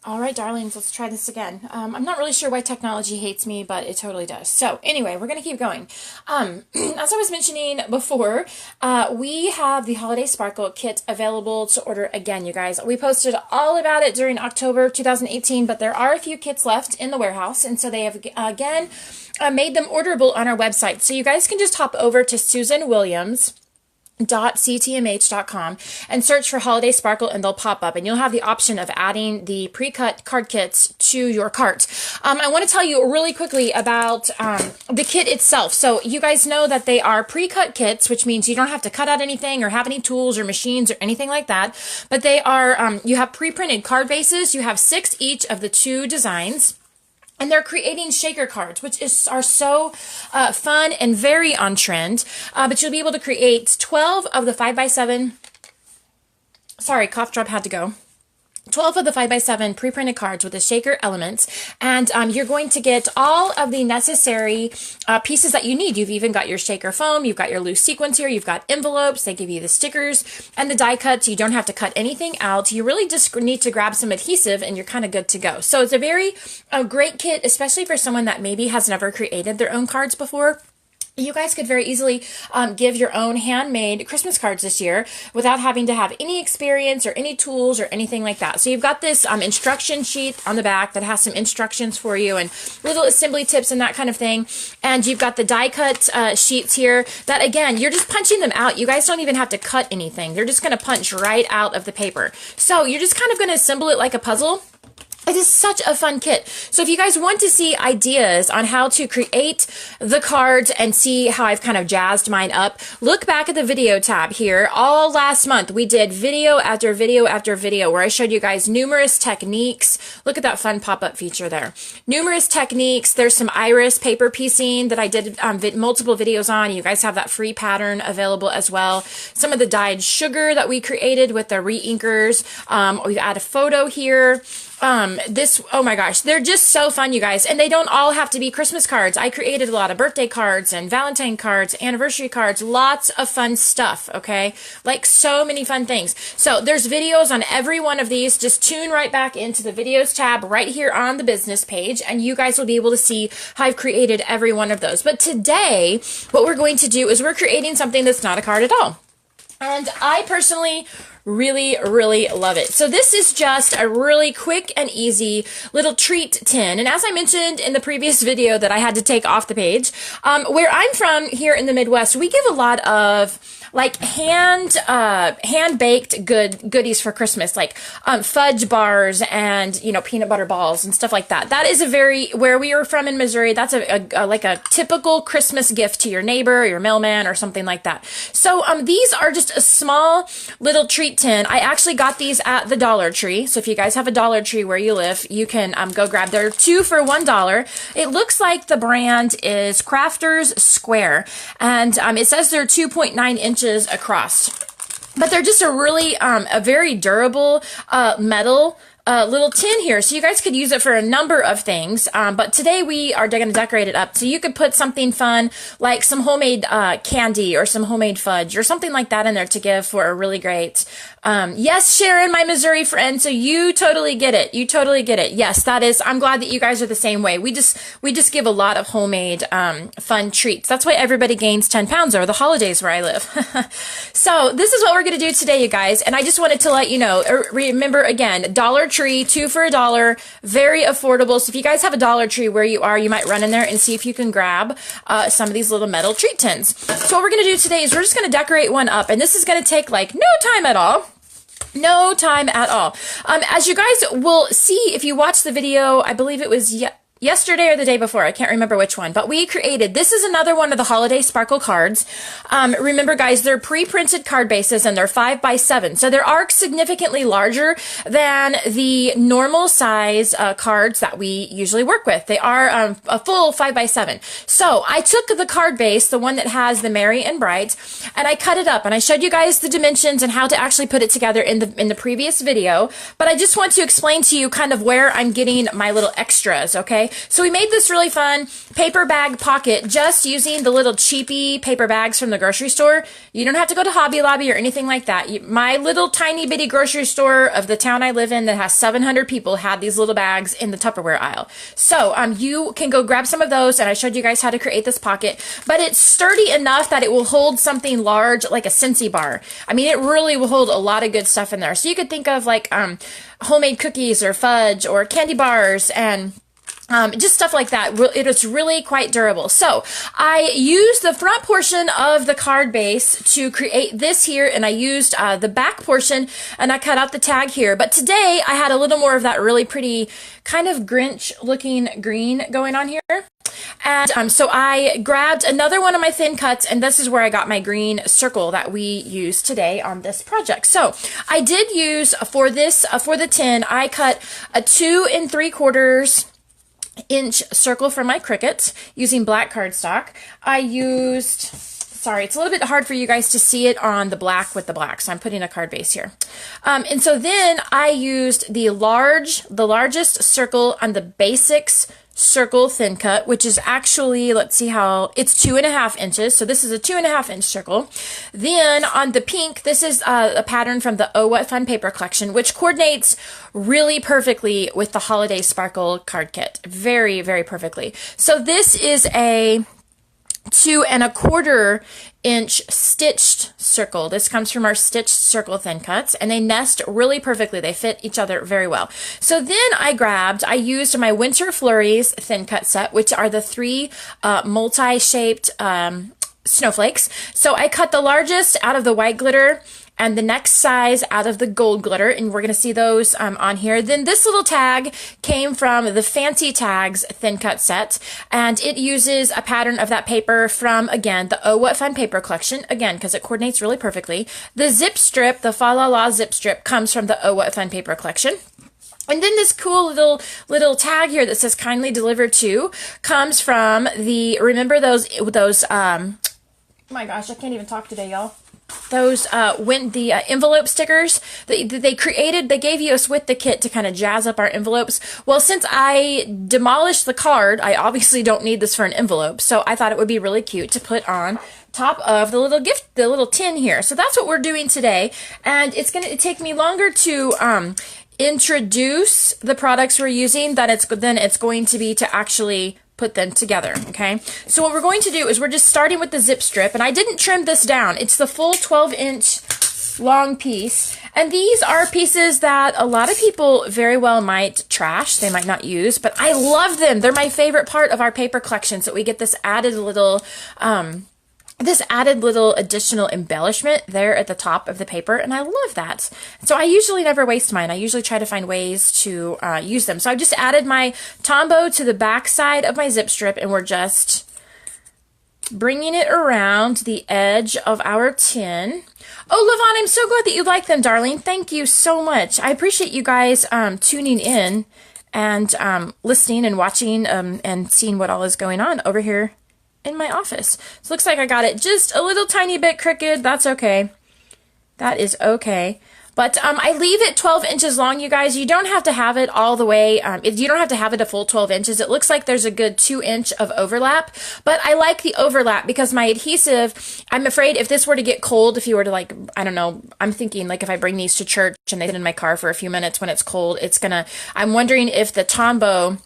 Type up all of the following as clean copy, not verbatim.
All right, darlings, let's try this again. I'm not really sure why technology hates me, but it totally does. So anyway, we're going to keep going. As I was mentioning before, we have the Holiday Sparkle Kit available to order again, you guys. We posted all about it during October 2018, but there are a few kits left in the warehouse, and so they have, again, made them orderable on our website. So you guys can just hop over to susanwilliams.ctmh.com and search for Holiday Sparkle, and they'll pop up, and you'll have the option of adding the pre-cut card kits to your cart. I want to tell you really quickly about the kit itself. So you guys know that they are pre-cut kits, which means you don't have to cut out anything or have any tools or machines or anything like that, but they are, you have pre-printed card bases. You have 6 each of the 2 designs. And they're creating shaker cards, which are so fun and very on trend. But you'll be able to create 12 of the 5x7. Sorry, cough drop had to go. 12 of the 5x7 pre-printed cards with the shaker elements, and you're going to get all of the necessary pieces that you need. You've even got your shaker foam, you've got your loose sequins here, you've got envelopes, they give you the stickers and the die cuts. You don't have to cut anything out. You really just need to grab some adhesive and you're kind of good to go. So it's a very great kit, especially for someone that maybe has never created their own cards before. You guys could very easily give your own handmade Christmas cards this year without having to have any experience or any tools or anything like that. So you've got this instruction sheet on the back that has some instructions for you and little assembly tips and that kind of thing. And you've got the die cut sheets here that, again, you're just punching them out. You guys don't even have to cut anything. They're just going to punch right out of the paper. So you're just kind of going to assemble it like a puzzle. It is such a fun kit. So if you guys want to see ideas on how to create the cards and see how I've kind of jazzed mine up, look back at the video tab here. All last month, we did video after video after video where I showed you guys numerous techniques. Look at that fun pop-up feature there. Numerous techniques. There's some iris paper piecing that I did multiple videos on. You guys have that free pattern available as well. Some of the dyed sugar that we created with the re-inkers. We've added a photo here. Oh my gosh, they're just so fun, you guys. And they don't all have to be Christmas cards. I created a lot of birthday cards and Valentine cards, anniversary cards, lots of fun stuff, okay? Like so many fun things. So there's videos on every one of these. Just tune right back into the videos tab right here on the business page, and you guys will be able to see how I've created every one of those. But today, what we're going to do is we're creating something that's not a card at all. And I personally really love it. So this is just a really quick and easy little treat tin. And as I mentioned in the previous video that I had to take off the page, where I'm from here in the Midwest, we give a lot of like hand-baked goodies for Christmas, like fudge bars and, you know, peanut butter balls and stuff like that. That is where we are from in Missouri, that's like a typical Christmas gift to your neighbor or your mailman or something like that. So these are just a small little treat tin. I actually got these at the Dollar Tree. So if you guys have a Dollar Tree where you live, you can go grab their 2 for $1. It looks like the brand is Crafters Square, and it says they're 2.9 inches across, but they're just a very durable metal little tin here, so you guys could use it for a number of things, but today we are going to decorate it up. So you could put something fun like some homemade candy or some homemade fudge or something like that in there to give for a really great yes, Sharon, my Missouri friend, so you totally get it. You totally get it. Yes, that is, I'm glad that you guys are the same way. We just give a lot of homemade fun treats. That's why everybody gains 10 pounds over the holidays where I live. So this is what we're going to do today, you guys, and I just wanted to let you know, remember again, Dollar Tree, 2 for $1, very affordable. So if you guys have a Dollar Tree where you are, you might run in there and see if you can grab some of these little metal treat tins. So what we're going to do today is we're just going to decorate one up, and this is going to take like no time at all. No time at all. As you guys will see if you watch the video, I believe it was yesterday or the day before, I can't remember which one, but we created, this is another one of the Holiday Sparkle cards. Remember guys, they're pre-printed card bases and they're 5x7. So they are significantly larger than the normal size cards that we usually work with. They are a full 5x7. So I took the card base, the one that has the Merry and Bright, and I cut it up, and I showed you guys the dimensions and how to actually put it together in the previous video, but I just want to explain to you kind of where I'm getting my little extras, okay? okay? So we made this really fun paper bag pocket just using the little cheapy paper bags from the grocery store. You don't have to go to Hobby Lobby or anything like that. My little tiny bitty grocery store of the town I live in that has 700 people had these little bags in the Tupperware aisle. So you can go grab some of those, and I showed you guys how to create this pocket, but it's sturdy enough that it will hold something large like a Scentsy bar. I mean, it really will hold a lot of good stuff in there. So you could think of like homemade cookies or fudge or candy bars and just stuff like that. It is really quite durable. So I used the front portion of the card base to create this here, and I used the back portion, and I cut out the tag here. But today I had a little more of that really pretty kind of Grinch looking green going on here. And so I grabbed another one of my thin cuts, and this is where I got my green circle that we used today on this project. So I did use for this, for the tin, I cut a 2 3/4 inch circle for my Cricut using black cardstock. I used, sorry, it's a little bit hard for you guys to see it on the black with the black, so I'm putting a card base here. And so then I used the largest circle on the Basics circle thin cut, which is actually, let's see how, it's 2.5 inches. So this is a 2.5 inch circle. Then on the pink, this is a pattern from the Oh What Fun paper collection, which coordinates really perfectly with the Holiday Sparkle card kit. Very, very perfectly. So this is a 2 1/4 inch stitched circle. This comes from our stitched circle thin cuts, and they nest really perfectly. They fit each other very well. So then I used my Winter Flurries thin cut set, which are the 3 multi-shaped snowflakes. So I cut the largest out of the white glitter and the next size out of the gold glitter, and we're going to see those on here. Then this little tag came from the Fancy Tags thin cut set, and it uses a pattern of that paper from, again, the Oh What Fun paper collection, again, because it coordinates really perfectly. The zip strip, the Fa La La zip strip, comes from the Oh What Fun paper collection. And then this cool little tag here that says kindly delivered to comes from the, remember those oh my gosh, I can't even talk today, y'all. Those envelope stickers that they created, they gave us with the kit to kind of jazz up our envelopes. Well, since I demolished the card, I obviously don't need this for an envelope, so I thought it would be really cute to put on top of the little tin here. So that's what we're doing today, and it's gonna take me longer to introduce the products we're using than it's going to be to actually put them together, okay? So what we're going to do is we're just starting with the zip strip, and I didn't trim this down. It's the full 12-inch long piece, and these are pieces that a lot of people very well might trash. They might not use, but I love them. They're my favorite part of our paper collection, so we get this added little additional embellishment there at the top of the paper, and I love that. So I usually never waste mine. I usually try to find ways to use them. So I've just added my Tombow to the back side of my zip strip, and we're just bringing it around the edge of our tin. Oh, Levon, I'm so glad that you like them, darling. Thank you so much. I appreciate you guys tuning in and listening and watching and seeing what all is going on over here in my office. So it looks like I got it just a little tiny bit crooked. That's okay. That is okay. But I leave it 12 inches long, you guys. You don't have to have it all the way. You don't have to have it a full 12 inches. It looks like there's a good 2 inch of overlap. But I like the overlap because my adhesive, I'm afraid if this were to get cold, if you were to like, I don't know, I'm thinking like if I bring these to church and they sit in my car for a few minutes when it's cold, I'm wondering if the Tombow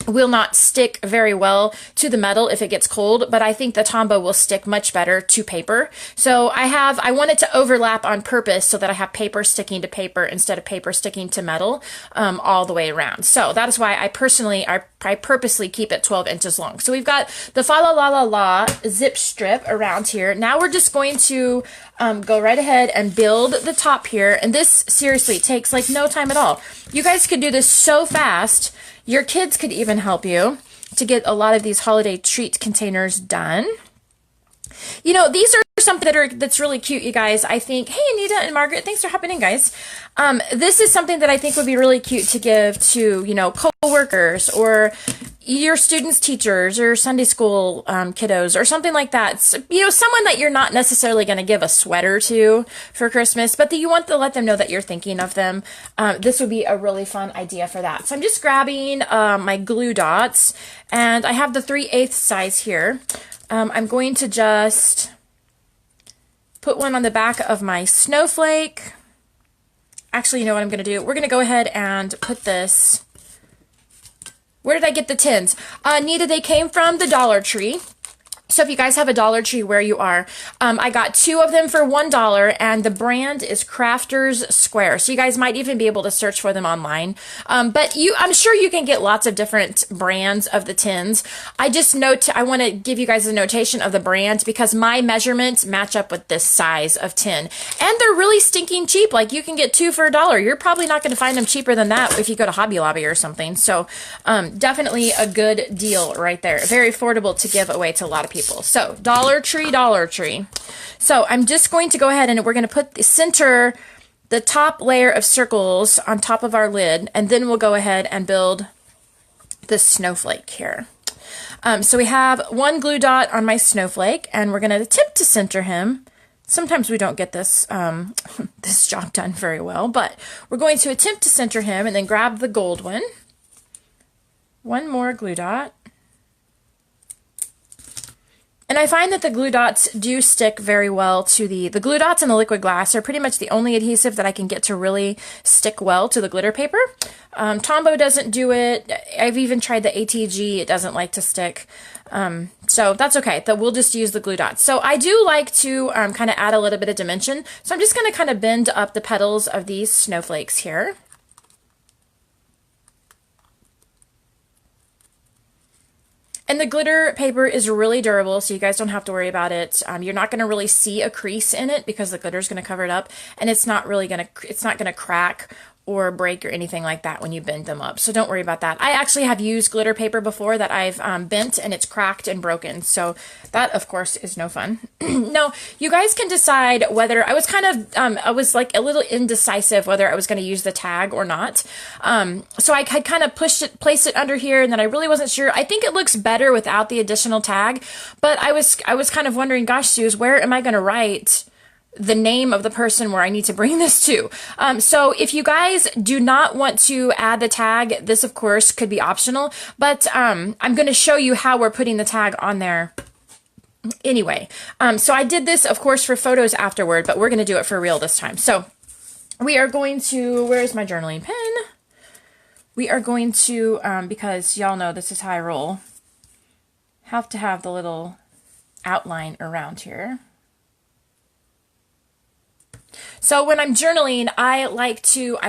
will not stick very well to the metal if it gets cold, but I think the Tombow will stick much better to paper. So I want it to overlap on purpose so that I have paper sticking to paper instead of paper sticking to metal all the way around. So that is why I purposely keep it 12 inches long. So we've got the Fa La La La La zip strip around here. Now we're just going to go right ahead and build the top here. And this seriously takes like no time at all. You guys could do this so fast. Your kids could even help you to get a lot of these holiday treat containers done. You know, these are something that's really cute, you guys. I think, hey, Anita and Margaret, thanks for hopping in, guys. This is something that I think would be really cute to give to, you know, co-workers or, your students' teachers or Sunday school kiddos or something like that. So, you know, someone that you're not necessarily going to give a sweater to for Christmas, but that you want to let them know that you're thinking of them. This would be a really fun idea for that. So I'm just grabbing my glue dots, and I have the 3/8 size here. I'm going to just put one on the back of my snowflake. Actually, you know what I'm going to do? We're going to go ahead and put this. Where did I get the tins? Nita, they came from the Dollar Tree. So if you guys have a Dollar Tree where you are, I got 2 of them for $1, and the brand is Crafters Square. So you guys might even be able to search for them online. But I'm sure you can get lots of different brands of the tins. I want to give you guys a notation of the brand because my measurements match up with this size of tin. And they're really stinking cheap. Like, you can get 2 for $1. You're probably not going to find them cheaper than that if you go to Hobby Lobby or something. So definitely a good deal right there. Very affordable to give away to a lot of people. So Dollar Tree, Dollar Tree. So I'm just going to go ahead and we're going to put the top layer of circles on top of our lid, and then we'll go ahead and build this snowflake here. So we have 1 glue dot on my snowflake, and we're going to attempt to center him. Sometimes we don't get this this job done very well, but we're going to attempt to center him, and then grab the gold one. 1 more glue dot. And I find that the glue dots do stick very well to the glue dots and the liquid glass are pretty much the only adhesive that I can get to really stick well to the glitter paper. Tombow doesn't do it. I've even tried the ATG. It doesn't like to stick. So that's okay. We'll just use the glue dots. So I do like to kind of add a little bit of dimension. So I'm just going to kind of bend up the petals of these snowflakes here. And the glitter paper is really durable, so you guys don't have to worry about it. You're not going to really see a crease in it because the glitter is going to cover it up, and it's not going to crack or break or anything like that when you bend them up. So don't worry about that. I actually have used glitter paper before that I've bent and it's cracked and broken. So that, of course, is no fun. No, you guys can decide whether I was I was like a little indecisive whether I was going to use the tag or not. So I had kind of placed it under here, and then I really wasn't sure. I think it looks better without the additional tag, but I was kind of wondering, gosh, Suze, where am I going to write the name of the person where I need to bring this to? So if you guys do not want to add the tag, this of course could be optional, but I'm going to show you how we're putting the tag on there anyway. So I did this of course for photos afterward, but we're going to do it for real this time. So we are going to, where's my journaling pen? We are going to, because y'all know this is how I roll, have to have the little outline around here. So when I'm journaling, I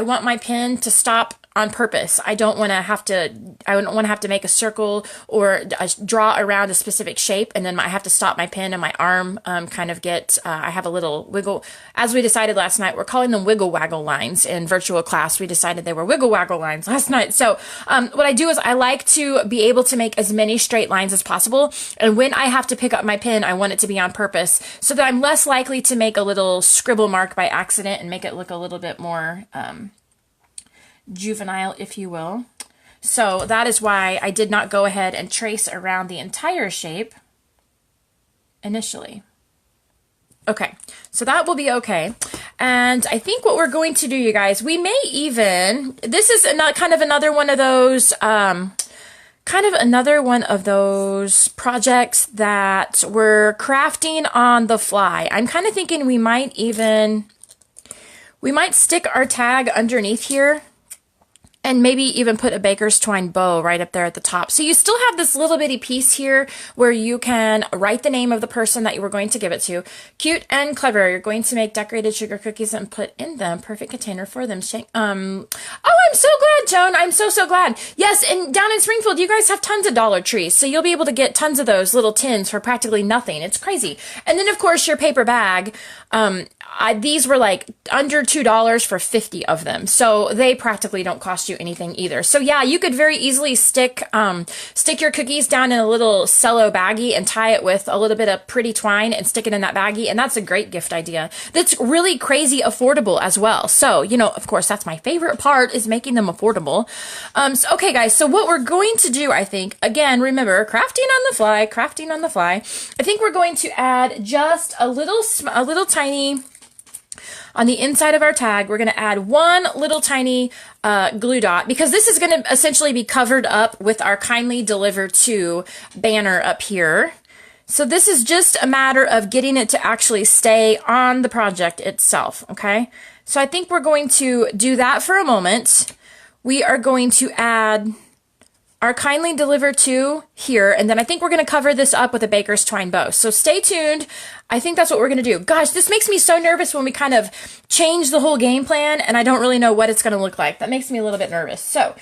want my pen to stop on purpose. I don't want to have to make a circle or draw around a specific shape, and then I have to stop my pen and my arm kind of get, I have a little wiggle. As we decided last night, we're calling them wiggle waggle lines in virtual class. We decided they were wiggle waggle lines last night. So what I do is I like to be able to make as many straight lines as possible. And when I have to pick up my pen, I want it to be on purpose so that I'm less likely to make a little scribble mark by accident and make it look a little bit more juvenile, if you will. So that is why I did not go ahead and trace around the entire shape initially. Okay, so that will be okay. And I think what we're going to do, you guys, we may even, this is kind of another one of those projects that we're crafting on the fly. I'm kind of thinking we might stick our tag underneath here, and maybe even put a baker's twine bow right up there at the top. So you still have this little bitty piece here where you can write the name of the person that you were going to give it to. Cute and clever. You're going to make decorated sugar cookies and put in them. Perfect container for them. Oh, I'm so glad, Joan. I'm so glad. Yes, and down in Springfield, you guys have tons of Dollar Trees. So you'll be able to get tons of those little tins for practically nothing. It's crazy. And then, of course, your paper bag. these were like under $2 for 50 of them. So they practically don't cost you anything either. So yeah, you could very easily stick your cookies down in a little cello baggie and tie it with a little bit of pretty twine and stick it in that baggie. And that's a great gift idea. That's really crazy affordable as well. So, you know, of course, that's my favorite part, is making them affordable. So, okay, guys, so what we're going to do, I think, again, remember, crafting on the fly, crafting on the fly. I think we're going to add just a little tiny, on the inside of our tag, we're going to add one little tiny glue dot, because this is going to essentially be covered up with our kindly deliver to banner up here. So this is just a matter of getting it to actually stay on the project itself, okay? So I think we're going to do that for a moment. We are going to add our kindly deliver to here, and then I think we're going to cover this up with a baker's twine bow. So stay tuned. I think that's what we're going to do. Gosh, this makes me so nervous when we kind of change the whole game plan and I don't really know what it's going to look like. That makes me a little bit nervous. So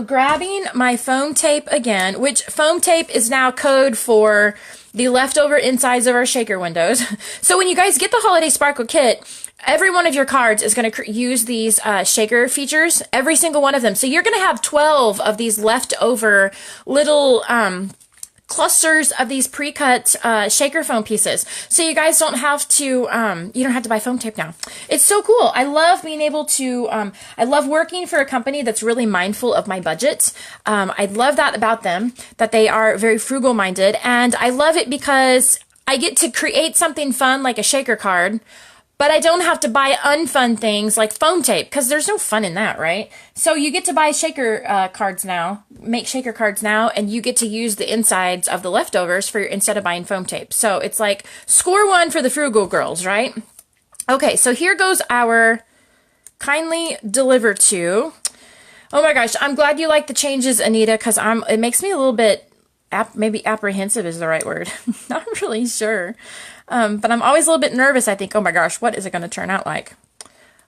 grabbing my foam tape again, which foam tape is now code for the leftover insides of our shaker windows. So when you guys get the Holiday Sparkle kit, every one of your cards is going to use these shaker features, every single one of them. So you're going to have 12 of these leftover little clusters of these pre-cut shaker foam pieces. So you guys don't have to, you don't have to buy foam tape now. It's so cool. I love being able to, I love working for a company that's really mindful of my budget. I love that about them, that they are very frugal minded. And I love it because I get to create something fun like a shaker card, but I don't have to buy unfun things like foam tape, because there's no fun in that, right? So you get to buy shaker cards now, make shaker cards now, and you get to use the insides of the leftovers for instead of buying foam tape. So it's like score one for the frugal girls, right? Okay, so here goes our kindly deliver to. Oh my gosh, I'm glad you like the changes, Anita, because it makes me a little bit maybe apprehensive is the right word. Not really sure. But I'm always a little bit nervous. I think, oh my gosh, what is it going to turn out like?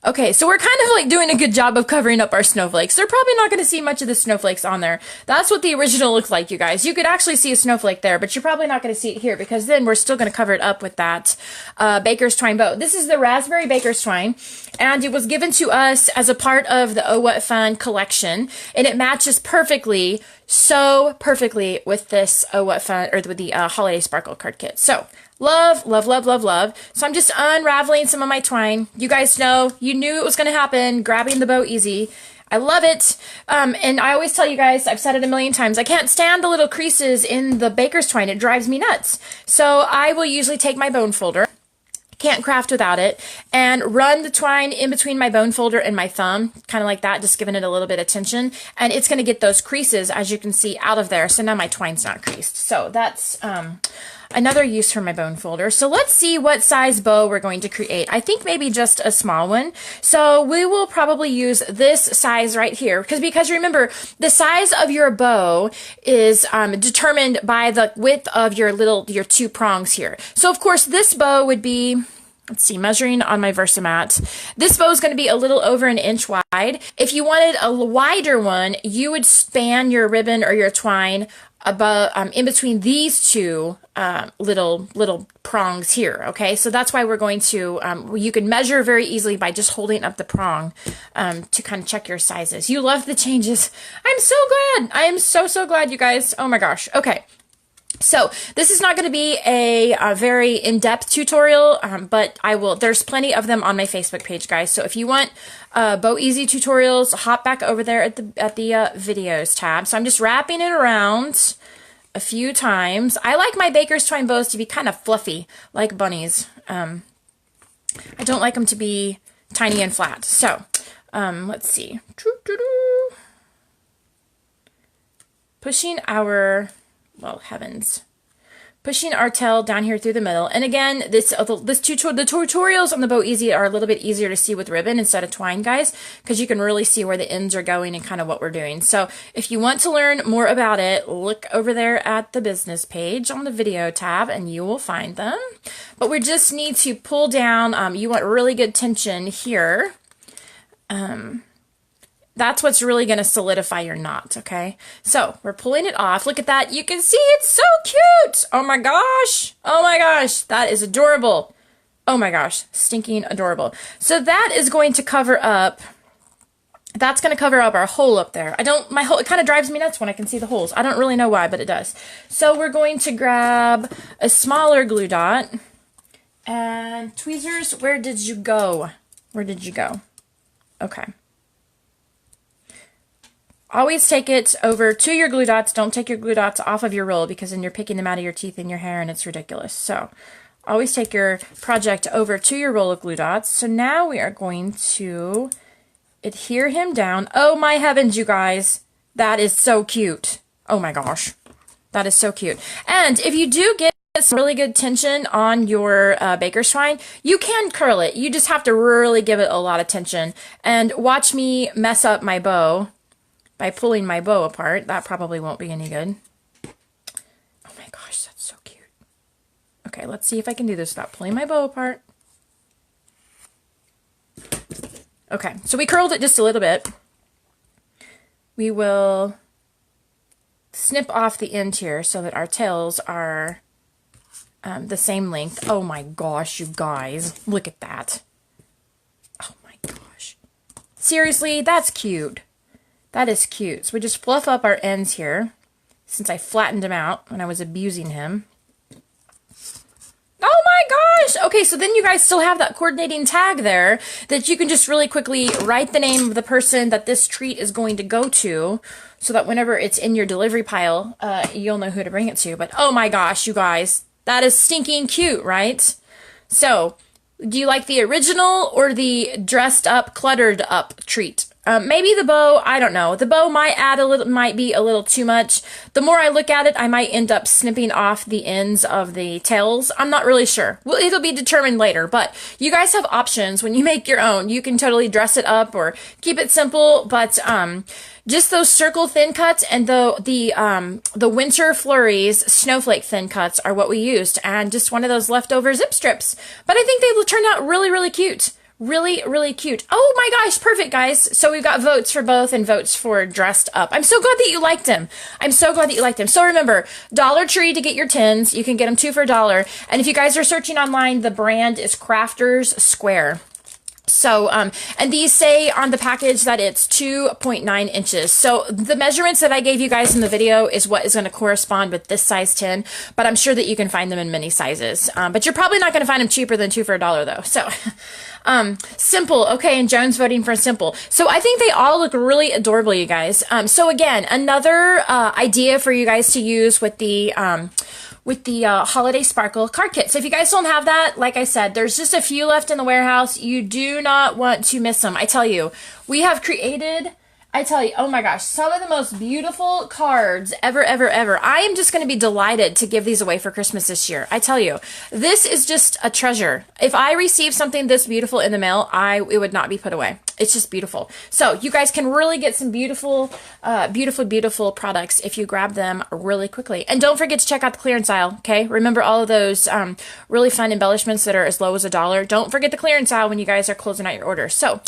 Okay, so we're kind of like doing a good job of covering up our snowflakes. They're probably not going to see much of the snowflakes on there. That's what the original looks like, you guys. You could actually see a snowflake there, but you're probably not going to see it here, because then we're still going to cover it up with that baker's twine bow. This is the raspberry baker's twine, and it was given to us as a part of the Oh What Fun collection, and it matches perfectly, so perfectly with this Oh What Fun, or with the Holiday Sparkle card kit. So love, love, love, love, love. So I'm just unraveling some of my twine. You guys know, you knew it was going to happen, grabbing the bow easy. I love it. And I always tell you guys, I've said it a million times, I can't stand the little creases in the baker's twine. It drives me nuts. So I will usually take my bone folder, can't craft without it, and run the twine in between my bone folder and my thumb, kind of like that, just giving it a little bit of tension, and it's going to get those creases, as you can see, out of there. So now my twine's not creased. So that's another use for my bone folder. So let's see what size bow we're going to create. I think maybe just a small one. So we will probably use this size right here, because remember, the size of your bow is determined by the width of your two prongs here. So of course this bow would be, let's see, measuring on my Versamat, this bow is going to be a little over 1 inch wide. If you wanted a wider one, you would span your ribbon or your twine above, in between these two little prongs here, okay? So that's why we're going to, you can measure very easily by just holding up the prong to kind of check your sizes. You love the changes. I'm so glad. I am so, so glad, you guys. Oh my gosh. Okay. So this is not going to be a very in-depth tutorial, but there's plenty of them on my Facebook page, guys. So if you want bow easy tutorials, hop back over there at the videos tab. So I'm just wrapping it around a few times. I like my baker's twine bows to be kind of fluffy, like bunnies. I don't like them to be tiny and flat. So let's see. Pushing our, well, heavens. Pushing our tail down here through the middle. And again, the tutorials on the Bow Easy are a little bit easier to see with ribbon instead of twine, guys, because you can really see where the ends are going and kind of what we're doing. So if you want to learn more about it, look over there at the business page on the video tab and you will find them. But we just need to pull down, you want really good tension here. That's what's really going to solidify your knot, okay? So we're pulling it off. Look at that. You can see it's so cute. Oh my gosh. Oh my gosh. That is adorable. Oh my gosh, stinking adorable. So that is going to cover up, that's going to cover up our hole up there. It kind of drives me nuts when I can see the holes. I don't really know why, but it does. So we're going to grab a smaller glue dot. And tweezers, where did you go? Where did you go? Okay. Always take it over to your glue dots. Don't take your glue dots off of your roll because then you're picking them out of your teeth and your hair and it's ridiculous. So always take your project over to your roll of glue dots. So now we are going to adhere him down. Oh my heavens, you guys. That is so cute. Oh my gosh. That is so cute. And if you do get some really good tension on your baker's twine, you can curl it. You just have to really give it a lot of tension. And watch me mess up my bow by pulling my bow apart. That probably won't be any good. Oh my gosh, that's so cute. Okay, let's see if I can do this without pulling my bow apart. Okay, so we curled it just a little bit. We will snip off the end here so that our tails are the same length. Oh my gosh, you guys. Look at that. Oh my gosh. Seriously, that's cute. That is cute. So we just fluff up our ends here since I flattened him out when I was abusing him. Oh my gosh! Okay, so then you guys still have that coordinating tag there that you can just really quickly write the name of the person that this treat is going to go to so that whenever it's in your delivery pile, you'll know who to bring it to. But oh my gosh, you guys. That is stinking cute, right? So, do you like the original or the dressed up, cluttered up treat? Maybe the bow, I don't know. The bow might be a little too much. The more I look at it, I might end up snipping off the ends of the tails. I'm not really sure. Well, it'll be determined later, but you guys have options when you make your own. You can totally dress it up or keep it simple, but just those circle thin cuts and the winter flurries snowflake thin cuts are what we used, and just one of those leftover zip strips. But I think they turned out really, really cute. Really, really cute. Oh my gosh, perfect, guys. So we've got votes for both and votes for dressed up. I'm so glad that you liked them. I'm so glad that you liked them. So remember, Dollar Tree to get your tins. You can get them 2 for $1. And if you guys are searching online, the brand is Crafters Square. So, and these say on the package that it's 2.9 inches. So the measurements that I gave you guys in the video is what is going to correspond with this size tin, but I'm sure that you can find them in many sizes. But you're probably not going to find them cheaper than 2 for $1 though. So, simple. Okay. And Joan's voting for simple. So I think they all look really adorable, you guys. So again, another, idea for you guys to use with the Holiday Sparkle card kit. So if you guys don't have that, like I said, there's just a few left in the warehouse. You do not want to miss them. I tell you, we have created, oh my gosh, some of the most beautiful cards ever, ever, ever. I am just going to be delighted to give these away for Christmas this year. I tell you, this is just a treasure. If I received something this beautiful in the mail, it would not be put away. It's just beautiful. So you guys can really get some beautiful, beautiful products if you grab them really quickly. And don't forget to check out the clearance aisle, okay? Remember all of those really fun embellishments that are as low as $1. Don't forget the clearance aisle when you guys are closing out your order. So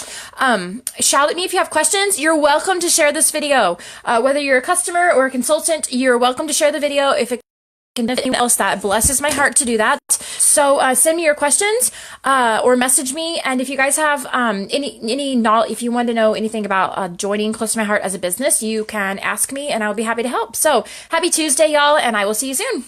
shout at me if you have questions. You're welcome to share this video. Whether you're a customer or a consultant, you're welcome to share the video. If it anything else, that blesses my heart to do that. So send me your questions or message me. And if you guys have any knowledge, if you want to know anything about joining Close to My Heart as a business, you can ask me and I'll be happy to help. So happy Tuesday, y'all, and I will see you soon.